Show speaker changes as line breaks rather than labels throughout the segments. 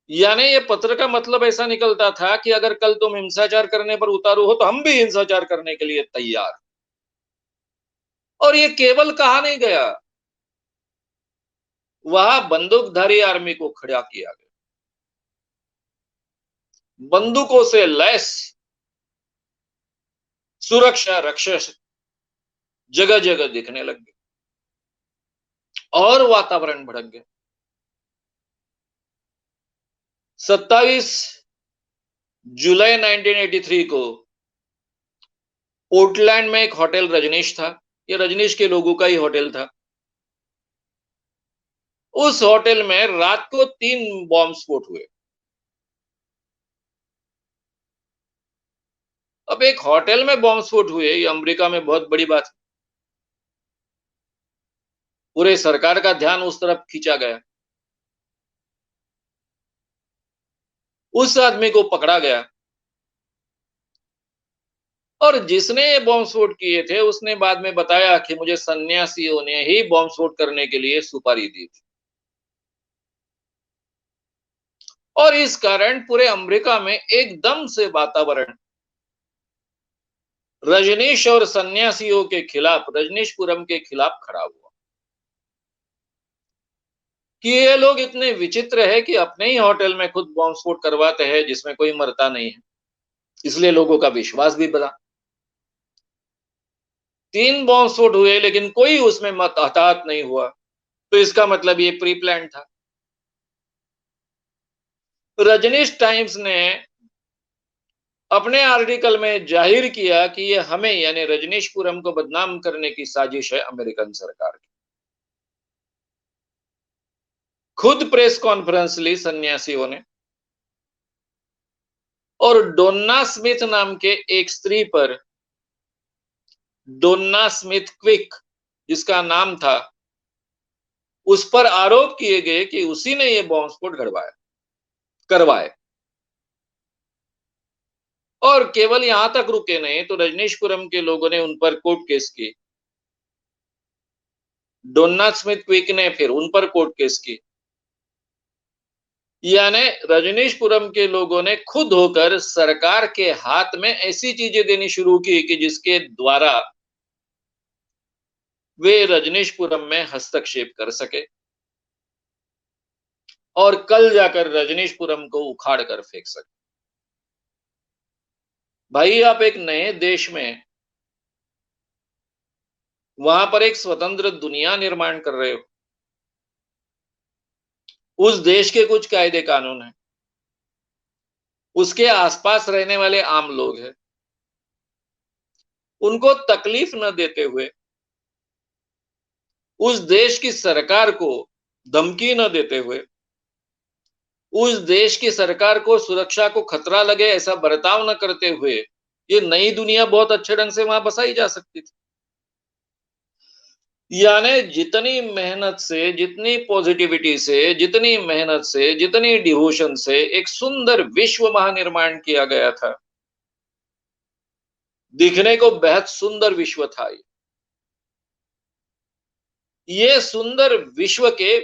यानी ये पत्र का मतलब ऐसा निकलता था कि अगर कल तुम हिंसाचार करने पर उतारू हो तो हम भी हिंसाचार करने के लिए तैयार। और ये केवल कहा नहीं गया, वहां बंदूकधारी आर्मी को खड़ा किया गया, बंदूकों से लैस सुरक्षा रक्षक जगह जगह दिखने लग गए और वातावरण भड़क गया। 27 जुलाई 1983 को पोर्टलैंड में एक होटल रजनीश था। ये रजनीश के लोगों का ही होटल था। उस होटल में रात को 3 बॉम्ब स्फोट हुए। अब एक होटल में बॉम्ब स्फोट हुए, ये अमेरिका में बहुत बड़ी बात है। पूरे सरकार का ध्यान उस तरफ खींचा गया। उस आदमी को पकड़ा गया और जिसने ये बॉम्ब स्फोट किए थे उसने बाद में बताया कि मुझे सन्यासियों ने ही बॉम्ब स्फोट करने के लिए सुपारी दी थी। और इस कारण पूरे अमेरिका में एकदम से वातावरण रजनीश और सन्यासियों के खिलाफ, रजनीशपुरम के खिलाफ खड़ा हुआ कि ये लोग इतने विचित्र है कि अपने ही होटल में खुद बॉम्ब स्फोट करवाते हैं जिसमें कोई मरता नहीं है। इसलिए लोगों का विश्वास भी बढ़ा। 3 बॉम्ब स्फोट हुए लेकिन कोई उसमें मत हताहत नहीं हुआ, तो इसका मतलब ये प्री प्लान था। रजनीश टाइम्स ने अपने आर्टिकल में जाहिर किया कि ये हमें यानी रजनीशपुरम को बदनाम करने की साजिश है अमेरिकन सरकार की। खुद प्रेस कॉन्फ्रेंस ली सन्यासियों ने और डोन्ना स्मिथ नाम के एक स्त्री पर, डोन्ना स्मिथ क्विक जिसका नाम था, उस पर आरोप किए गए कि उसी ने ये बॉम्ब स्फोट करवाए। और केवल यहां तक रुके नहीं तो रजनीशपुरम के लोगों ने उन पर कोर्ट केस की। डोन्ना स्मिथ क्विक ने फिर उन पर कोर्ट केस की। यानी रजनीशपुरम के लोगों ने खुद होकर सरकार के हाथ में ऐसी चीजें देनी शुरू की कि जिसके द्वारा वे रजनीशपुरम में हस्तक्षेप कर सके और कल जाकर रजनीशपुरम को उखाड़ कर फेंक सके। भाई आप एक नए देश में वहां पर एक स्वतंत्र दुनिया निर्माण कर रहे हो। उस देश के कुछ कायदे कानून हैं, उसके आसपास रहने वाले आम लोग हैं, उनको तकलीफ न देते हुए, उस देश की सरकार को धमकी न देते हुए, उस देश की सरकार को सुरक्षा को खतरा लगे ऐसा बर्ताव न करते हुए ये नई दुनिया बहुत अच्छे ढंग से वहां बसाई जा सकती थी। यानी जितनी मेहनत से, जितनी पॉजिटिविटी से, जितनी मेहनत से, जितनी डिवोशन से एक सुंदर विश्व महानिर्माण किया गया था, दिखने को बेहद सुंदर विश्व था। ये सुंदर विश्व के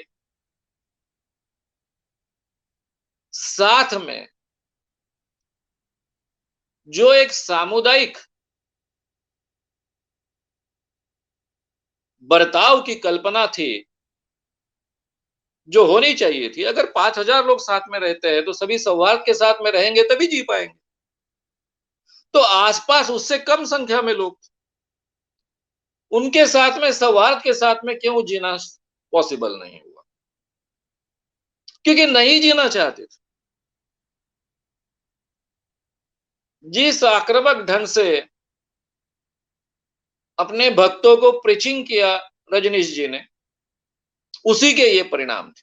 साथ में जो एक सामुदायिक बर्ताव की कल्पना थी, जो होनी चाहिए थी, अगर 5,000 लोग साथ में रहते हैं तो सभी सौहार्द के साथ में रहेंगे तभी जी पाएंगे। तो आसपास उससे कम संख्या में लोग, उनके साथ में सौहार्द के साथ में क्यों जीना पॉसिबल नहीं हुआ? क्योंकि नहीं जीना चाहते थे। जिस आक्रामक ढंग से अपने भक्तों को प्रीचिंग किया रजनीश जी ने, उसी के ये परिणाम थे।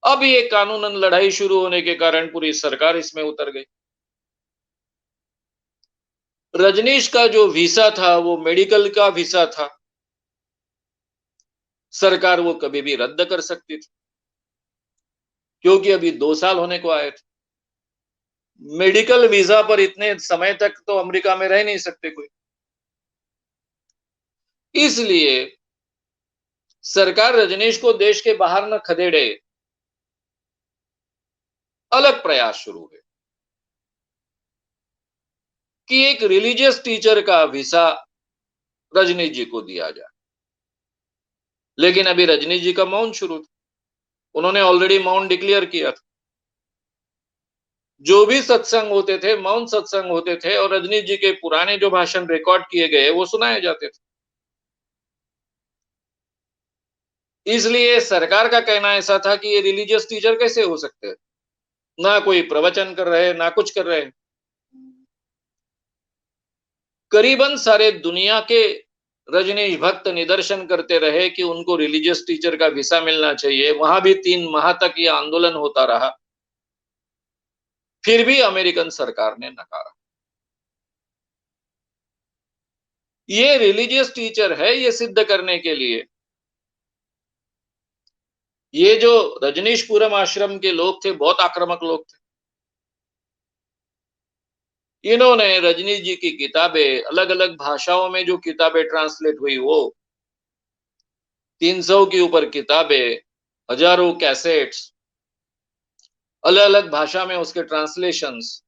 अब ये कानूनन लड़ाई शुरू होने के कारण पूरी सरकार इसमें उतर गई। रजनीश का जो वीसा था वो मेडिकल का वीसा था, सरकार वो कभी भी रद्द कर सकती थी क्योंकि अभी 2 साल होने को आए थे। मेडिकल वीजा पर इतने समय तक तो अमेरिका में रह नहीं सकते कोई। इसलिए सरकार रजनीश को देश के बाहर न खदेड़े, अलग प्रयास शुरू हुए कि एक रिलीजियस टीचर का वीसा रजनीश जी को दिया जाए। लेकिन अभी रजनीश जी का मौन शुरू था, उन्होंने ऑलरेडी मौन डिक्लेयर किया था। जो भी सत्संग होते थे, मौन सत्संग होते थे और रजनीश जी के पुराने जो भाषण रिकॉर्ड किए गए वो सुनाए जाते थे। इसलिए सरकार का कहना ऐसा था कि ये रिलीजियस टीचर कैसे हो सकते हैं, ना कोई प्रवचन कर रहे, ना कुछ कर रहे। करीबन सारे दुनिया के रजनीश भक्त निदर्शन करते रहे कि उनको रिलीजियस टीचर का वीसा मिलना चाहिए। वहां भी 3 माह तक ये आंदोलन होता रहा, फिर भी अमेरिकन सरकार ने नकारा। ये रिलीजियस टीचर है, ये सिद्ध करने के लिए ये जो रजनीशपुरम आश्रम के लोग थे, बहुत आक्रामक लोग थे। इन्होंने रजनीश जी की किताबें, अलग अलग भाषाओं में जो किताबें ट्रांसलेट हुई वो 300 के ऊपर किताबें, हजारों कैसेट्स, अलग अलग भाषा में उसके ट्रांसलेशंस,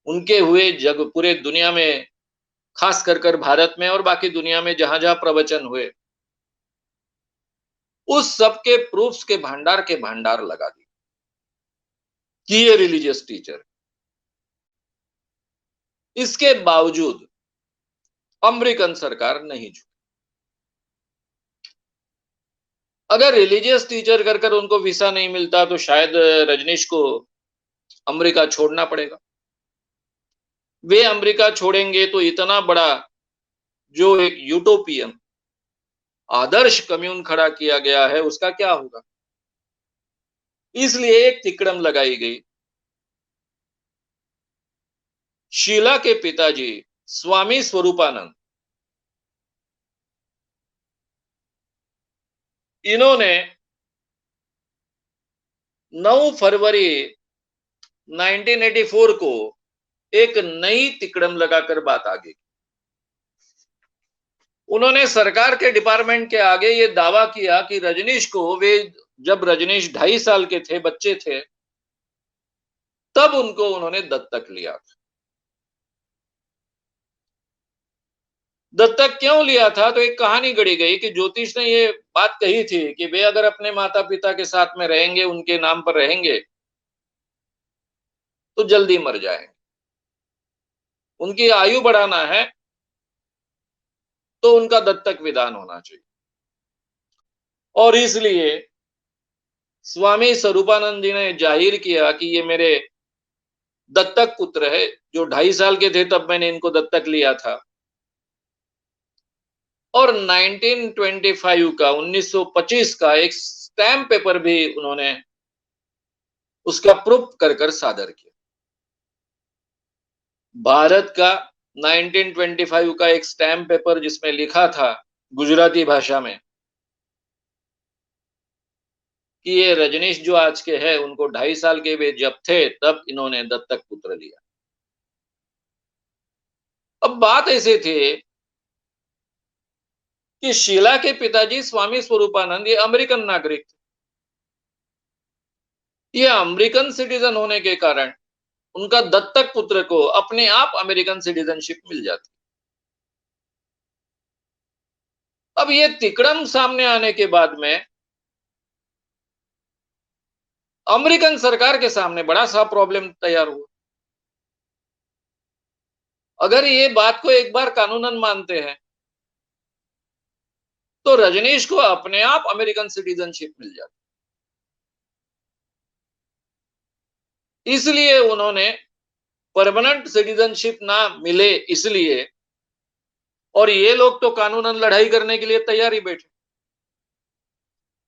उनके हुए जग पूरे दुनिया में, खास कर भारत में और बाकी दुनिया में जहां जहां प्रवचन हुए, उस सब के प्रूफ्स के भंडार लगा दिए कि ये रिलीजियस टीचर। इसके बावजूद अमेरिकन सरकार नहीं झुकी। अगर रिलीजियस टीचर कर उनको वीसा नहीं मिलता तो शायद रजनीश को अमेरिका छोड़ना पड़ेगा। वे अमेरिका छोड़ेंगे तो इतना बड़ा जो एक यूटोपियन आदर्श कम्यून खड़ा किया गया है उसका क्या होगा। इसलिए एक तिकड़म लगाई गई। शीला के पिताजी स्वामी स्वरूपानंद, इन्होंने 9 फरवरी 1984 को एक नई तिकड़म लगाकर बात आगे की। उन्होंने सरकार के डिपार्टमेंट के आगे ये दावा किया कि रजनीश को वे जब रजनीश 2.5 साल के थे, बच्चे थे, तब उनको उन्होंने दत्तक लिया। दत्तक क्यों लिया था तो एक कहानी गढ़ी गई कि ज्योतिष ने ये बात कही थी कि वे अगर अपने माता पिता के साथ में रहेंगे, उनके नाम पर रहेंगे तो जल्दी मर जाएंगे। उनकी आयु बढ़ाना है तो उनका दत्तक विधान होना चाहिए। और इसलिए स्वामी स्वरूपानंद जी ने जाहिर किया कि ये मेरे दत्तक पुत्र है, जो 2.5 साल के थे तब मैंने इनको दत्तक लिया था। और 1925 का एक स्टैम्प पेपर भी उन्होंने उसका प्रूफ कर सादर किया। भारत का 1925 का एक स्टैम्प पेपर जिसमें लिखा था गुजराती भाषा में कि ये रजनीश जो आज के हैं उनको 2.5 साल के वे जब थे तब इन्होंने दत्तक पुत्र लिया। अब बात ऐसे थे कि शीला के पिताजी स्वामी स्वरूपानंद ये अमेरिकन नागरिक थे। ये अमेरिकन सिटीजन होने के कारण उनका दत्तक पुत्र को अपने आप अमेरिकन सिटीजनशिप मिल जाती। अब ये तिकड़म सामने आने के बाद में अमेरिकन सरकार के सामने बड़ा सा प्रॉब्लम तैयार हुआ। अगर ये बात को एक बार कानूनन मानते हैं तो रजनीश को अपने आप अमेरिकन सिटीजनशिप मिल जाती। इसलिए उन्होंने परमानेंट सिटीजनशिप ना मिले इसलिए, और ये लोग तो कानूनन लड़ाई करने के लिए तैयार ही बैठे।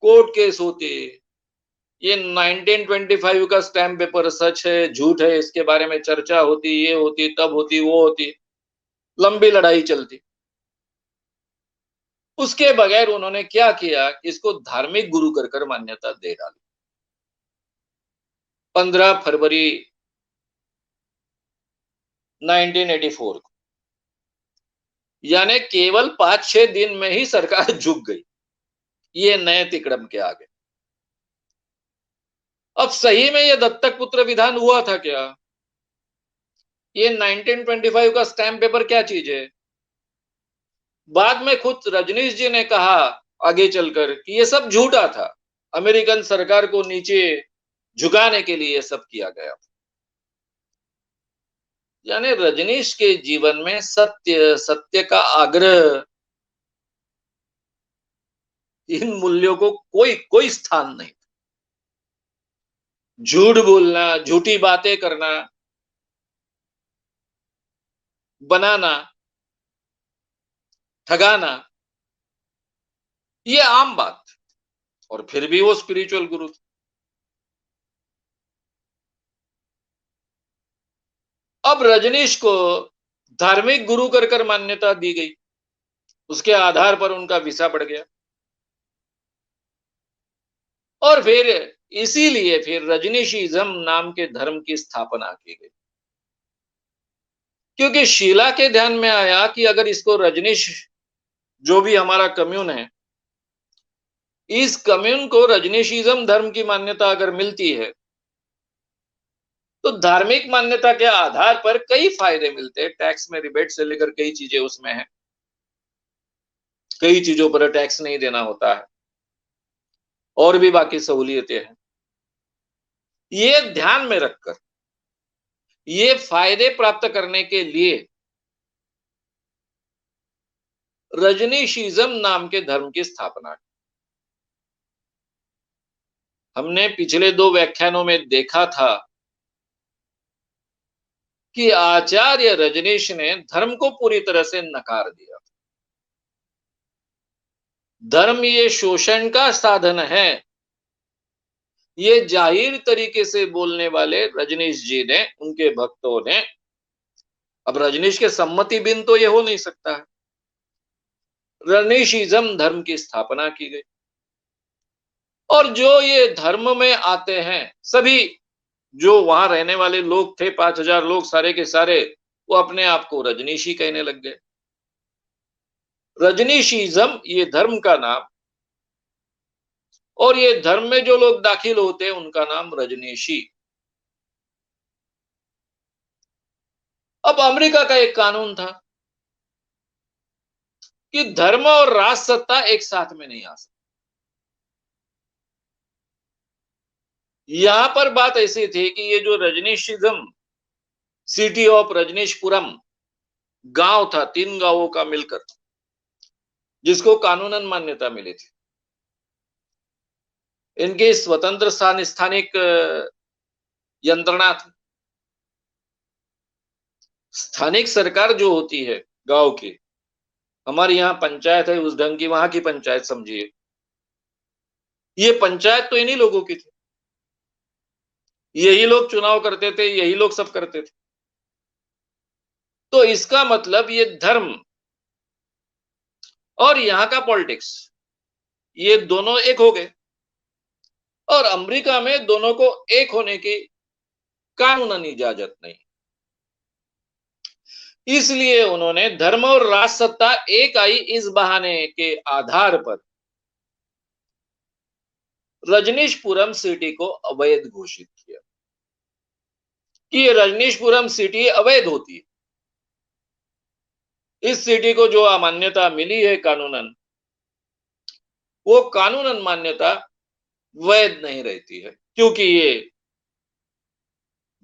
कोर्ट केस होते, ये 1925 का स्टैम्प पेपर सच है झूठ है इसके बारे में चर्चा होती, ये होती तब होती वो होती, लंबी लड़ाई चलती। उसके बगैर उन्होंने क्या किया, इसको धार्मिक गुरु कर मान्यता दे डाली। 15 फरवरी 1984 को यानी केवल 5-6 दिन में ही सरकार झुक गई ये नए तिकड़म के आगे। अब सही में ये दत्तक पुत्र विधान हुआ था क्या? ये 1925 का स्टैम्प पेपर क्या चीज है? बाद में खुद रजनीश जी ने कहा आगे चलकर कि ये सब झूठा था, अमेरिकन सरकार को नीचे झुकाने के लिए ये सब किया गया। यानी रजनीश के जीवन में सत्य, सत्य का आग्रह, इन मूल्यों को कोई कोई स्थान नहीं। झूठ बोलना, झूठी बातें करना, बनाना, ठगाना, ये आम बात। और फिर भी वो स्पिरिचुअल गुरु थे। अब रजनीश को धार्मिक गुरु कर कर मान्यता दी गई, उसके आधार पर उनका वीसा बढ़ गया। और फिर इसीलिए फिर रजनीशिज्म नाम के धर्म की स्थापना की गई, क्योंकि शीला के ध्यान में आया कि अगर इसको रजनीश, जो भी हमारा कम्यून है, इस कम्यून को रजनीशिज्म धर्म की मान्यता अगर मिलती है तो धार्मिक मान्यता के आधार पर कई फायदे मिलते हैं। टैक्स में रिबेट से लेकर कई चीजें उसमें है, कई चीजों पर टैक्स नहीं देना होता है, और भी बाकी सहूलियतें हैं। ये ध्यान में रखकर ये फायदे प्राप्त करने के लिए रजनीशिज्म नाम के धर्म की स्थापना की। हमने पिछले 2 व्याख्यानों में देखा था कि आचार्य रजनीश ने धर्म को पूरी तरह से नकार दिया। धर्म ये शोषण का साधन है, ये जाहिर तरीके से बोलने वाले रजनीश जी ने, उनके भक्तों ने, अब रजनीश के सम्मति बिन तो ये हो नहीं सकता है, रजनीशिज्म धर्म की स्थापना की गई। और जो ये धर्म में आते हैं सभी, जो वहां रहने वाले लोग थे, 5,000 लोग सारे के सारे, वो अपने आप को रजनीशी कहने लग गए। रजनीशिज्म ये धर्म का नाम, और ये धर्म में जो लोग दाखिल होते हैं उनका नाम रजनीशी। अब अमेरिका का एक कानून था कि धर्म और राज सत्ता एक साथ में नहीं आ सकती। यहां पर बात ऐसी थी कि ये जो रजनीशिज्म, सिटी ऑफ रजनीशपुरम गांव था, 3 गांवों का मिलकर, जिसको कानूनन मान्यता मिली थी, इनकी स्वतंत्र स्थानिक यंत्रणा थी। स्थानिक सरकार जो होती है गांव की, हमारी यहाँ पंचायत है उस ढंग की, वहां की पंचायत समझिए, ये पंचायत तो इन्हीं लोगों की थी, यही लोग चुनाव करते थे, यही लोग सब करते थे। तो इसका मतलब ये धर्म और यहाँ का पॉलिटिक्स, ये दोनों एक हो गए। और अमेरिका में दोनों को एक होने की कानूनन इजाजत नहीं, इसलिए उन्होंने धर्म और राज सत्ता एक आई इस बहाने के आधार पर रजनीशपुरम सिटी को अवैध घोषित किया कि ये रजनीशपुरम सिटी अवैध होती है। इस सिटी को जो अमान्यता मिली है कानूनन, वो कानूनन मान्यता वैध नहीं रहती है, क्योंकि ये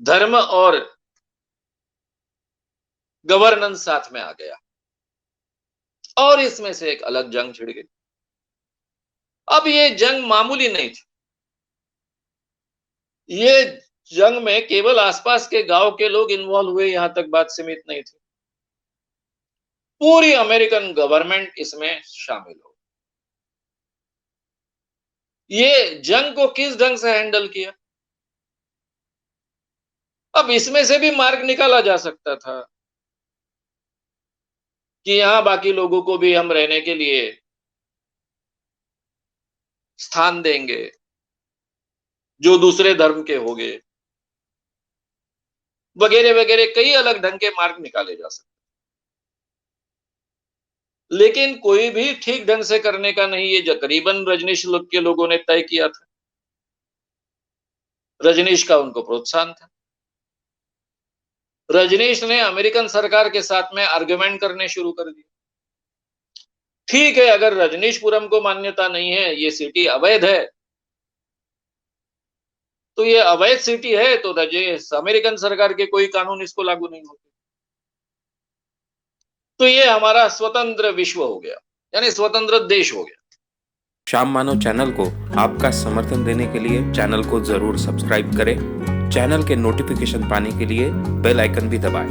धर्म और गवर्नेंस साथ में आ गया, और इसमें से एक अलग जंग छिड़ गई। अब ये जंग मामूली नहीं थी, ये जंग में केवल आसपास के गांव के लोग इन्वॉल्व हुए, यहां तक बात सीमित नहीं थी, पूरी अमेरिकन गवर्नमेंट इसमें शामिल हो। ये जंग को किस ढंग से हैंडल किया, अब इसमें से भी मार्ग निकाला जा सकता था कि यहां बाकी लोगों को भी हम रहने के लिए स्थान देंगे जो दूसरे धर्म के होंगे, वगैरह वगैरह, कई अलग ढंग के मार्ग निकाले जा सकते। लेकिन कोई भी ठीक ढंग से करने का नहीं, ये करीबन रजनीश के लोगों ने तय किया था। रजनीश का उनको प्रोत्साहन था। रजनीश ने अमेरिकन सरकार के साथ में आर्गुमेंट करने शुरू कर दिए। ठीक है, अगर रजनीशपुरम को मान्यता नहीं है, ये सिटी अवैध है, तो ये अवैध सिटी है, तो अमेरिकन सरकार के कोई कानून इसको लागू नहीं होते। तो ये हमारा स्वतंत्र विश्व हो गया, यानी स्वतंत्र देश हो गया।
श्याम मानव चैनल को आपका समर्थन देने के लिए चैनल को जरूर सब्सक्राइब करें। चैनल के नोटिफिकेशन पाने के लिए बेल आइकन भी दबाएं।